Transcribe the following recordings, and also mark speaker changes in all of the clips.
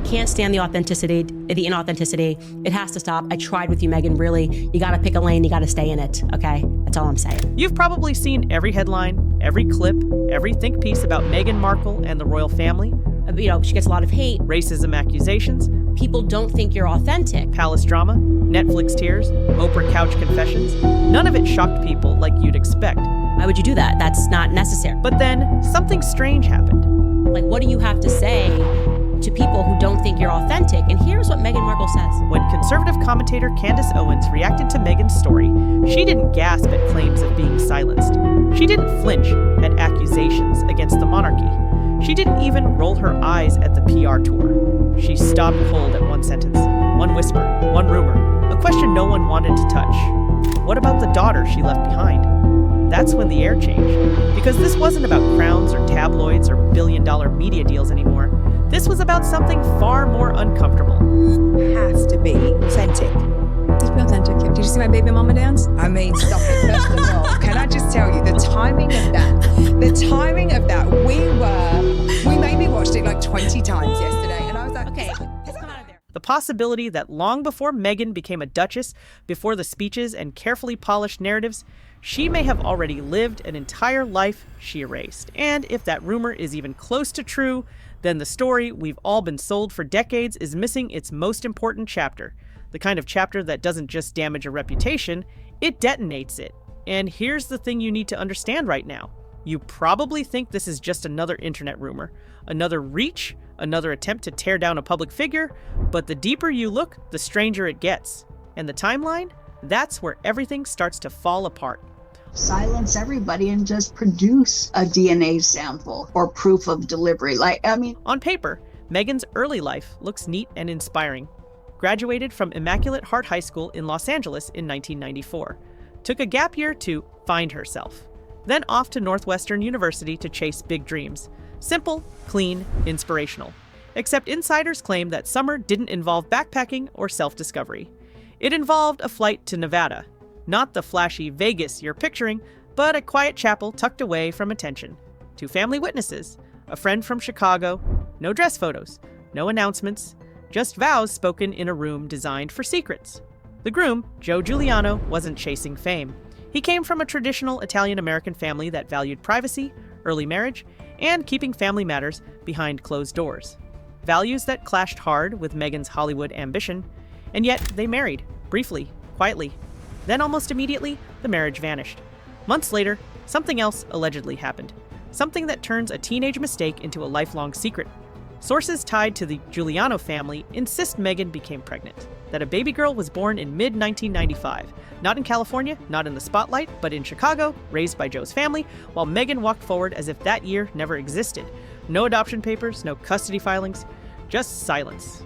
Speaker 1: can't stand the inauthenticity. It has to stop. I tried with you, Meghan, really. You got to pick a lane. You got to stay in it, okay? That's all I'm saying.
Speaker 2: You've probably seen every headline, every clip, every think piece about Meghan Markle and the royal family.
Speaker 1: She gets a lot of hate.
Speaker 2: Racism accusations.
Speaker 1: People don't think you're authentic.
Speaker 2: Palace drama, Netflix tears, Oprah couch confessions. None of it shocked people like you'd expect.
Speaker 1: Why would you do that? That's not necessary.
Speaker 2: But then something strange happened.
Speaker 1: Like, what do you have to say to people who don't think you're authentic? And here's what Meghan Markle says.
Speaker 2: When conservative commentator Candace Owens reacted to Meghan's story, she didn't gasp at claims of being silenced. She didn't flinch at accusations against the monarchy. She didn't even roll her eyes at the PR tour. She stopped cold at one sentence, one whisper, one rumor, a question no one wanted to touch. What about the daughter she left behind? That's when the air changed, because this wasn't about crowns or tabloids or billion-dollar media deals anymore. This was about something far more uncomfortable.
Speaker 3: Has to be authentic.
Speaker 4: Let's be authentic. Did you see my baby mama dance?
Speaker 3: I mean, stop it. First of all, can I just tell you, the timing of that, we maybe watched it like 20 times yesterday, and I was like,
Speaker 1: okay, let's come out of there.
Speaker 2: The possibility that long before Meghan became a duchess, before the speeches and carefully polished narratives, she may have already lived an entire life she erased. And if that rumor is even close to true, then the story we've all been sold for decades is missing its most important chapter. The kind of chapter that doesn't just damage a reputation, it detonates it. And here's the thing you need to understand right now. You probably think this is just another internet rumor, another reach, another attempt to tear down a public figure, but the deeper you look, the stranger it gets. And the timeline? That's where everything starts to fall apart.
Speaker 5: Silence everybody and just produce a DNA sample or proof of delivery.
Speaker 2: On paper, Meghan's early life looks neat and inspiring. Graduated from Immaculate Heart High School in Los Angeles in 1994. Took a gap year to find herself. Then off to Northwestern University to chase big dreams. Simple, clean, inspirational. Except insiders claim that summer didn't involve backpacking or self-discovery. It involved a flight to Nevada. Not the flashy Vegas you're picturing, but a quiet chapel tucked away from attention. 2 family witnesses, a friend from Chicago, no dress photos, no announcements, just vows spoken in a room designed for secrets. The groom, Joe Giuliano, wasn't chasing fame. He came from a traditional Italian-American family that valued privacy, early marriage, and keeping family matters behind closed doors. Values that clashed hard with Meghan's Hollywood ambition, and yet they married, briefly, quietly. Then almost immediately, the marriage vanished. Months later, something else allegedly happened. Something that turns a teenage mistake into a lifelong secret. Sources tied to the Giuliano family insist Meghan became pregnant, that a baby girl was born in mid-1995, not in California, not in the spotlight, but in Chicago, raised by Joe's family, while Meghan walked forward as if that year never existed. No adoption papers, no custody filings, just silence.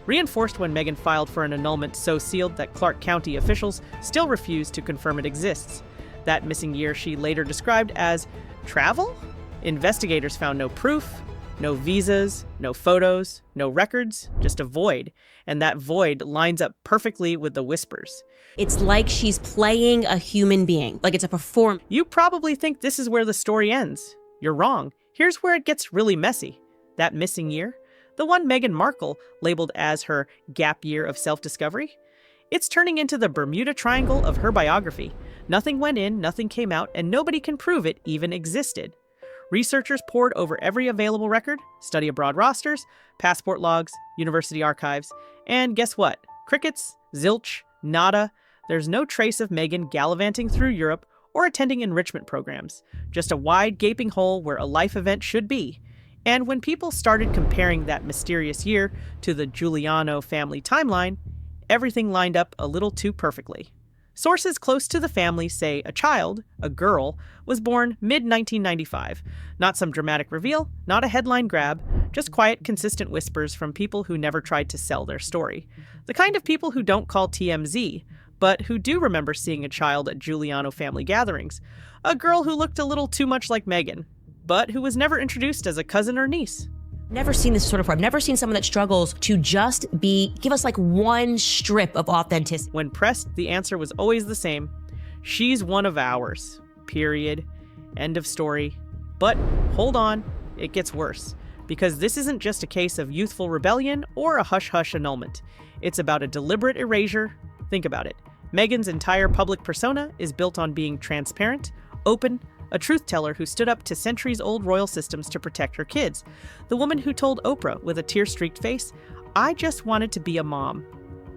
Speaker 2: Reinforced when Meghan filed for an annulment so sealed that Clark County officials still refused to confirm it exists. That missing year she later described as travel? Investigators found no proof, no visas, no photos, no records, just a void. And that void lines up perfectly with the whispers.
Speaker 1: It's like she's playing a human being, like it's a performance.
Speaker 2: You probably think this is where the story ends. You're wrong. Here's where it gets really messy. That missing year, the one Meghan Markle labeled as her gap year of self-discovery, it's turning into the Bermuda Triangle of her biography. Nothing went in, nothing came out, and nobody can prove it even existed. Researchers pored over every available record, study abroad rosters, passport logs, university archives, and guess what? Crickets, zilch, nada. There's no trace of Meghan gallivanting through Europe or attending enrichment programs. Just a wide, gaping hole where a life event should be. And when people started comparing that mysterious year to the Giuliano family timeline, everything lined up a little too perfectly. Sources close to the family say a child, a girl, was born mid-1995. Not some dramatic reveal, not a headline grab, just quiet, consistent whispers from people who never tried to sell their story. The kind of people who don't call TMZ, but who do remember seeing a child at Giuliano family gatherings. A girl who looked a little too much like Meghan, but who was never introduced as a cousin or niece.
Speaker 1: Never seen this sort of. I've never seen someone that struggles to just give us like one strip of authenticity.
Speaker 2: When pressed, the answer was always the same. She's one of ours. Period. End of story. But hold on, it gets worse. because this isn't just a case of youthful rebellion or a hush-hush annulment. It's about a deliberate erasure. Think about it. Meghan's entire public persona is built on being transparent, open, a truth teller who stood up to centuries-old royal systems to protect her kids. The woman who told Oprah with a tear-streaked face, "I just wanted to be a mom."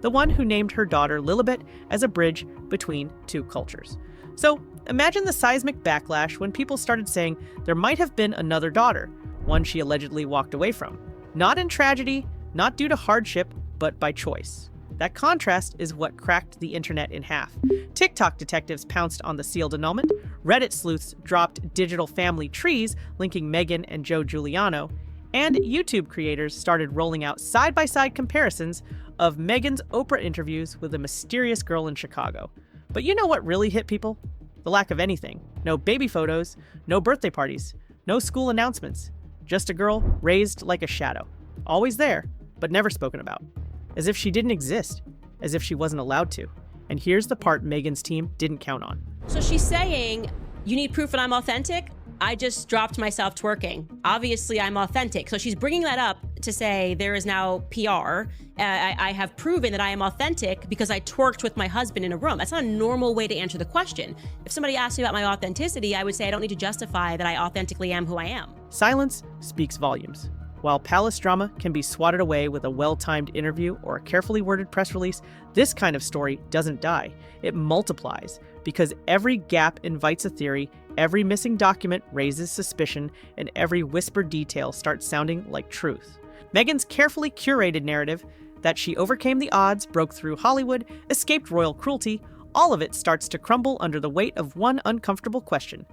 Speaker 2: The one who named her daughter Lilibet as a bridge between two cultures. So imagine the seismic backlash when people started saying there might have been another daughter, one she allegedly walked away from. Not in tragedy, not due to hardship, but by choice. That contrast is what cracked the internet in half. TikTok detectives pounced on the sealed annulment, Reddit sleuths dropped digital family trees linking Meghan and Joe Giuliano, and YouTube creators started rolling out side-by-side comparisons of Meghan's Oprah interviews with a mysterious girl in Chicago. But you know what really hit people? The lack of anything. No baby photos, no birthday parties, no school announcements. Just a girl raised like a shadow. Always there, but never spoken about. As if she didn't exist. As if she wasn't allowed to. And here's the part Meghan's team didn't count on.
Speaker 1: So she's saying, you need proof that I'm authentic? I just dropped myself twerking. Obviously, I'm authentic. So she's bringing that up to say there is now PR. I have proven that I am authentic because I twerked with my husband in a room. That's not a normal way to answer the question. If somebody asked me about my authenticity, I would say I don't need to justify that I authentically am who I am.
Speaker 2: Silence speaks volumes. While palace drama can be swatted away with a well-timed interview or a carefully worded press release, this kind of story doesn't die. It multiplies because every gap invites a theory, every missing document raises suspicion, and every whispered detail starts sounding like truth. Meghan's carefully curated narrative that she overcame the odds, broke through Hollywood, escaped royal cruelty, all of it starts to crumble under the weight of one uncomfortable question.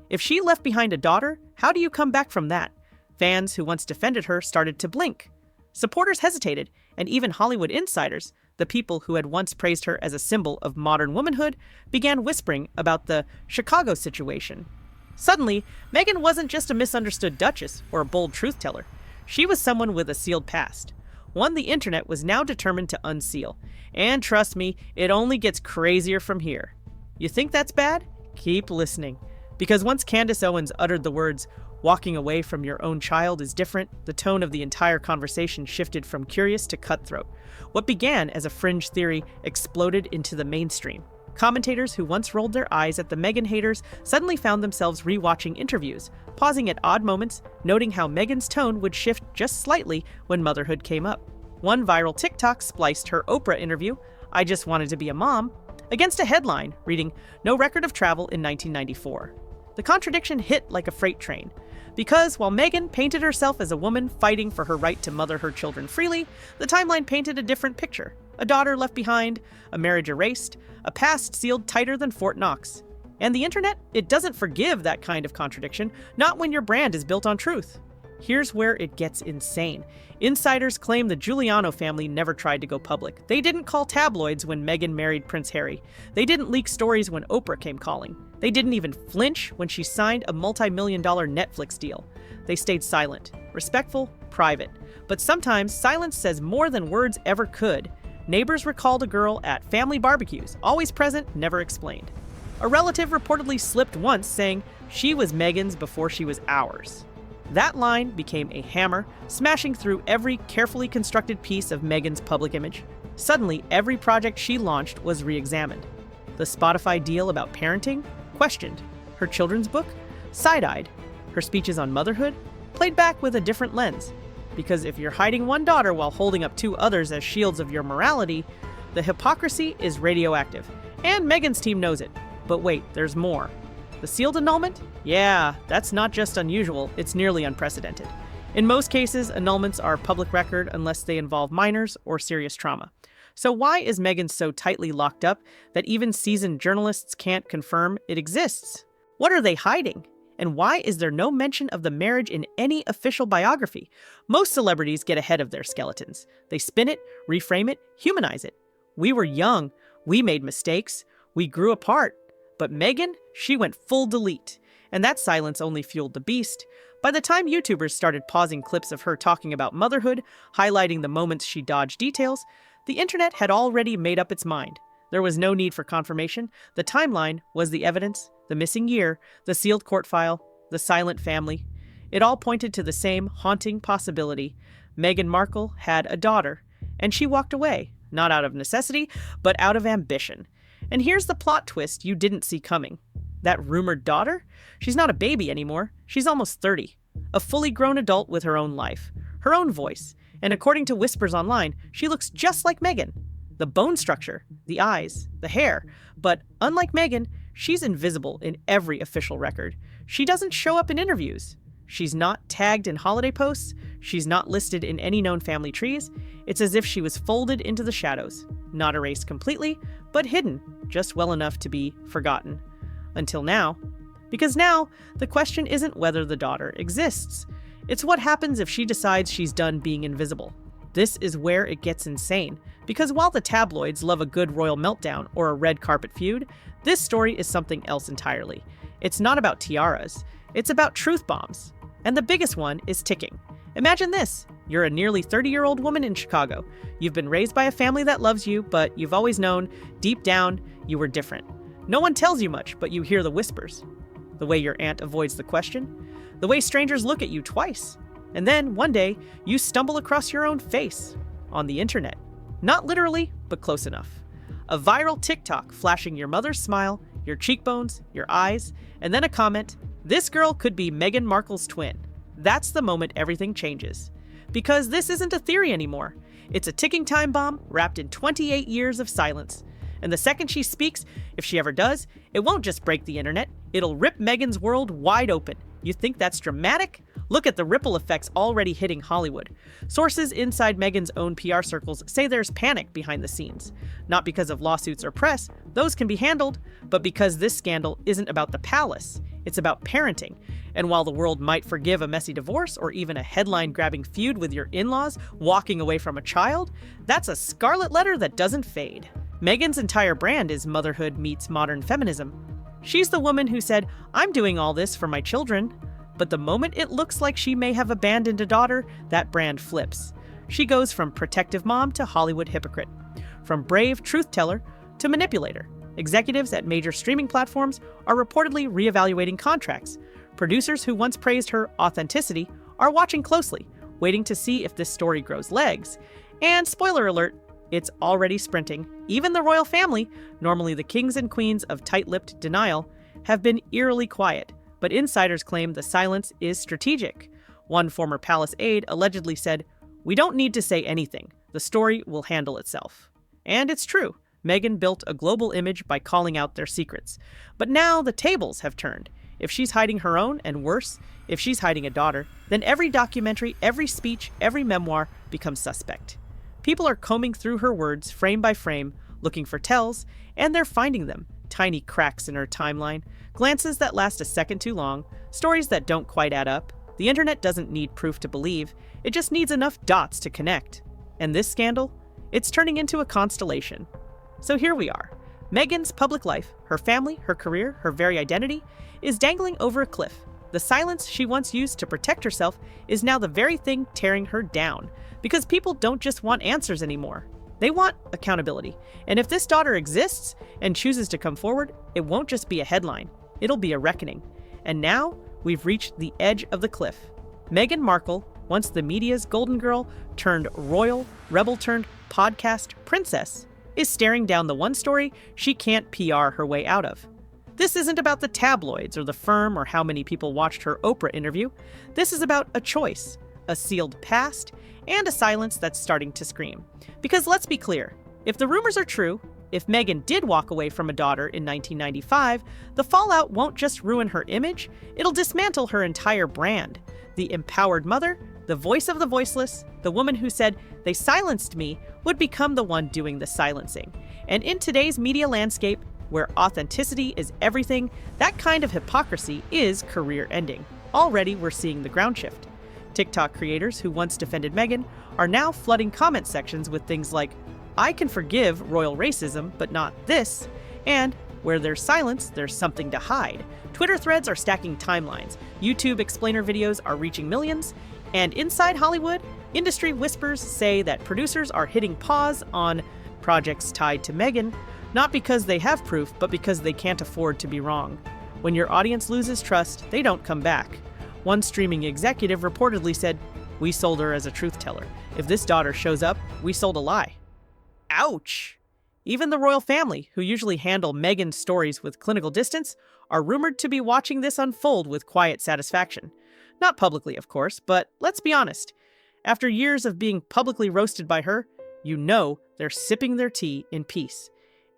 Speaker 2: If she left behind a daughter, how do you come back from that? Fans who once defended her started to blink. Supporters hesitated, and even Hollywood insiders, the people who had once praised her as a symbol of modern womanhood, began whispering about the Chicago situation. Suddenly, Meghan wasn't just a misunderstood duchess or a bold truth teller. She was someone with a sealed past, one the internet was now determined to unseal. And trust me, it only gets crazier from here. You think that's bad? Keep listening. Because once Candace Owens uttered the words, "Walking away from your own child is different," the tone of the entire conversation shifted from curious to cutthroat. What began as a fringe theory exploded into the mainstream. Commentators who once rolled their eyes at the Meghan haters suddenly found themselves rewatching interviews, pausing at odd moments, noting how Meghan's tone would shift just slightly when motherhood came up. One viral TikTok spliced her Oprah interview, "I just wanted to be a mom," against a headline reading, "No record of travel in 1994. The contradiction hit like a freight train. Because while Meghan painted herself as a woman fighting for her right to mother her children freely, the timeline painted a different picture. A daughter left behind, a marriage erased, a past sealed tighter than Fort Knox. And the internet, it doesn't forgive that kind of contradiction, not when your brand is built on truth. Here's where it gets insane. Insiders claim the Giuliano family never tried to go public. They didn't call tabloids when Meghan married Prince Harry. They didn't leak stories when Oprah came calling. They didn't even flinch when she signed a multi-million-dollar Netflix deal. They stayed silent, respectful, private. But sometimes silence says more than words ever could. Neighbors recalled a girl at family barbecues, always present, never explained. A relative reportedly slipped once, saying she was Meghan's before she was ours. That line became a hammer, smashing through every carefully constructed piece of Meghan's public image. Suddenly, every project she launched was re-examined. The Spotify deal about parenting? Questioned. Her children's book? Side-eyed. Her speeches on motherhood? Played back with a different lens. Because if you're hiding one daughter while holding up two others as shields of your morality, the hypocrisy is radioactive. And Meghan's team knows it. But wait, there's more. The sealed annulment? Yeah, that's not just unusual, it's nearly unprecedented. In most cases, annulments are public record unless they involve minors or serious trauma. So why is Meghan so tightly locked up that even seasoned journalists can't confirm it exists? What are they hiding? And why is there no mention of the marriage in any official biography? Most celebrities get ahead of their skeletons. They spin it, reframe it, humanize it. We were young, we made mistakes, we grew apart. But Meghan, she went full delete. And that silence only fueled the beast. By the time YouTubers started pausing clips of her talking about motherhood, highlighting the moments she dodged details, the internet had already made up its mind. There was no need for confirmation. The timeline was the evidence, the missing year, the sealed court file, the silent family. It all pointed to the same haunting possibility. Meghan Markle had a daughter, and she walked away, not out of necessity, but out of ambition. And here's the plot twist you didn't see coming. That rumored daughter? She's not a baby anymore. She's almost 30. A fully grown adult with her own life, her own voice. And according to whispers online, she looks just like Meghan. The bone structure, the eyes, the hair. But unlike Meghan, she's invisible in every official record. She doesn't show up in interviews. She's not tagged in holiday posts. She's not listed in any known family trees. It's as if she was folded into the shadows, not erased completely, but hidden just well enough to be forgotten. Until now. Because now, the question isn't whether the daughter exists. It's what happens if she decides she's done being invisible. This is where it gets insane. Because while the tabloids love a good royal meltdown or a red carpet feud, this story is something else entirely. It's not about tiaras. It's about truth bombs. And the biggest one is ticking. Imagine this. You're a nearly 30-year-old woman in Chicago. You've been raised by a family that loves you, but you've always known, deep down, you were different. No one tells you much, but you hear the whispers. The way your aunt avoids the question. The way strangers look at you twice. And then, one day, you stumble across your own face on the internet. Not literally, but close enough. A viral TikTok flashing your mother's smile, your cheekbones, your eyes, and then a comment, "This girl could be Meghan Markle's twin." That's the moment everything changes. Because this isn't a theory anymore. It's a ticking time bomb wrapped in 28 years of silence. And the second she speaks, if she ever does, it won't just break the internet. It'll rip Meghan's world wide open. You think that's dramatic? Look at the ripple effects already hitting Hollywood. Sources inside Meghan's own PR circles say there's panic behind the scenes. Not because of lawsuits or press, those can be handled, but because this scandal isn't about the palace. It's about parenting. And while the world might forgive a messy divorce or even a headline-grabbing feud with your in-laws walking away from a child, that's a scarlet letter that doesn't fade. Meghan's entire brand is motherhood meets modern feminism. She's the woman who said, "I'm doing all this for my children." But the moment it looks like she may have abandoned a daughter, that brand flips. She goes from protective mom to Hollywood hypocrite. From brave truth teller to manipulator. Executives at major streaming platforms are reportedly reevaluating contracts. Producers who once praised her authenticity are watching closely, waiting to see if this story grows legs. And spoiler alert, it's already sprinting. Even the royal family, normally the kings and queens of tight-lipped denial, have been eerily quiet. But insiders claim the silence is strategic. One former palace aide allegedly said, "We don't need to say anything. The story will handle itself." And it's true. Meghan built a global image by calling out their secrets. But now the tables have turned. If she's hiding her own, and worse, if she's hiding a daughter, then every documentary, every speech, every memoir becomes suspect. People are combing through her words frame by frame, looking for tells, and they're finding them. Tiny cracks in her timeline, glances that last a second too long, stories that don't quite add up. The internet doesn't need proof to believe, it just needs enough dots to connect. And this scandal? It's turning into a constellation. So here we are. Meghan's public life, her family, her career, her very identity, is dangling over a cliff. The silence she once used to protect herself is now the very thing tearing her down. Because people don't just want answers anymore. They want accountability. And if this daughter exists and chooses to come forward, it won't just be a headline. It'll be a reckoning. And now we've reached the edge of the cliff. Meghan Markle, once the media's golden girl turned royal, rebel turned podcast princess, is staring down the one story she can't PR her way out of. This isn't about the tabloids or the firm or how many people watched her Oprah interview. This is about a choice, a sealed past, and a silence that's starting to scream. Because let's be clear, if the rumors are true, if Meghan did walk away from a daughter in 1995, the fallout won't just ruin her image, it'll dismantle her entire brand. The empowered mother, the voice of the voiceless, the woman who said, "They silenced me," would become the one doing the silencing. And in today's media landscape, where authenticity is everything, that kind of hypocrisy is career-ending. Already we're seeing the ground shift. TikTok creators who once defended Meghan are now flooding comment sections with things like, "I can forgive royal racism, but not this," and "Where there's silence, there's something to hide." Twitter threads are stacking timelines, YouTube explainer videos are reaching millions, and inside Hollywood, industry whispers say that producers are hitting pause on projects tied to Meghan, not because they have proof, but because they can't afford to be wrong. When your audience loses trust, they don't come back. One streaming executive reportedly said, "We sold her as a truth teller. If this daughter shows up, we sold a lie." Ouch! Even the royal family, who usually handle Meghan's stories with clinical distance, are rumored to be watching this unfold with quiet satisfaction. Not publicly, of course, but let's be honest. After years of being publicly roasted by her, you know they're sipping their tea in peace.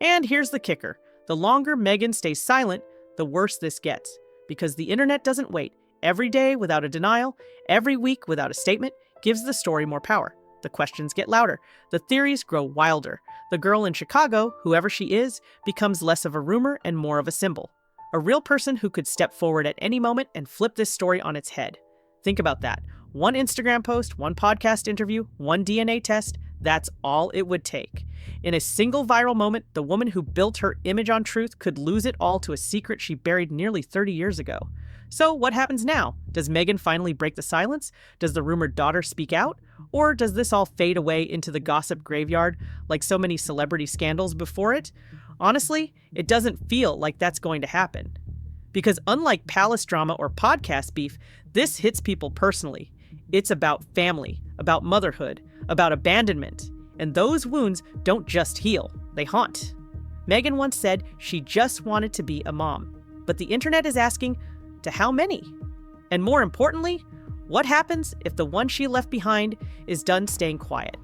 Speaker 2: And here's the kicker. The longer Meghan stays silent, the worse this gets. Because the internet doesn't wait. Every day without a denial, every week without a statement, gives the story more power. The questions get louder. The theories grow wilder. The girl in Chicago, whoever she is, becomes less of a rumor and more of a symbol. A real person who could step forward at any moment and flip this story on its head. Think about that. One Instagram post, one podcast interview, one DNA test, that's all it would take. In a single viral moment, the woman who built her image on truth could lose it all to a secret she buried nearly 30 years ago. So what happens now? Does Meghan finally break the silence? Does the rumored daughter speak out? Or does this all fade away into the gossip graveyard like so many celebrity scandals before it? Honestly, it doesn't feel like that's going to happen. Because unlike palace drama or podcast beef, this hits people personally. It's about family, about motherhood, about abandonment. And those wounds don't just heal, they haunt. Meghan once said she just wanted to be a mom. But the internet is asking, to how many? And more importantly, what happens if the one she left behind is done staying quiet?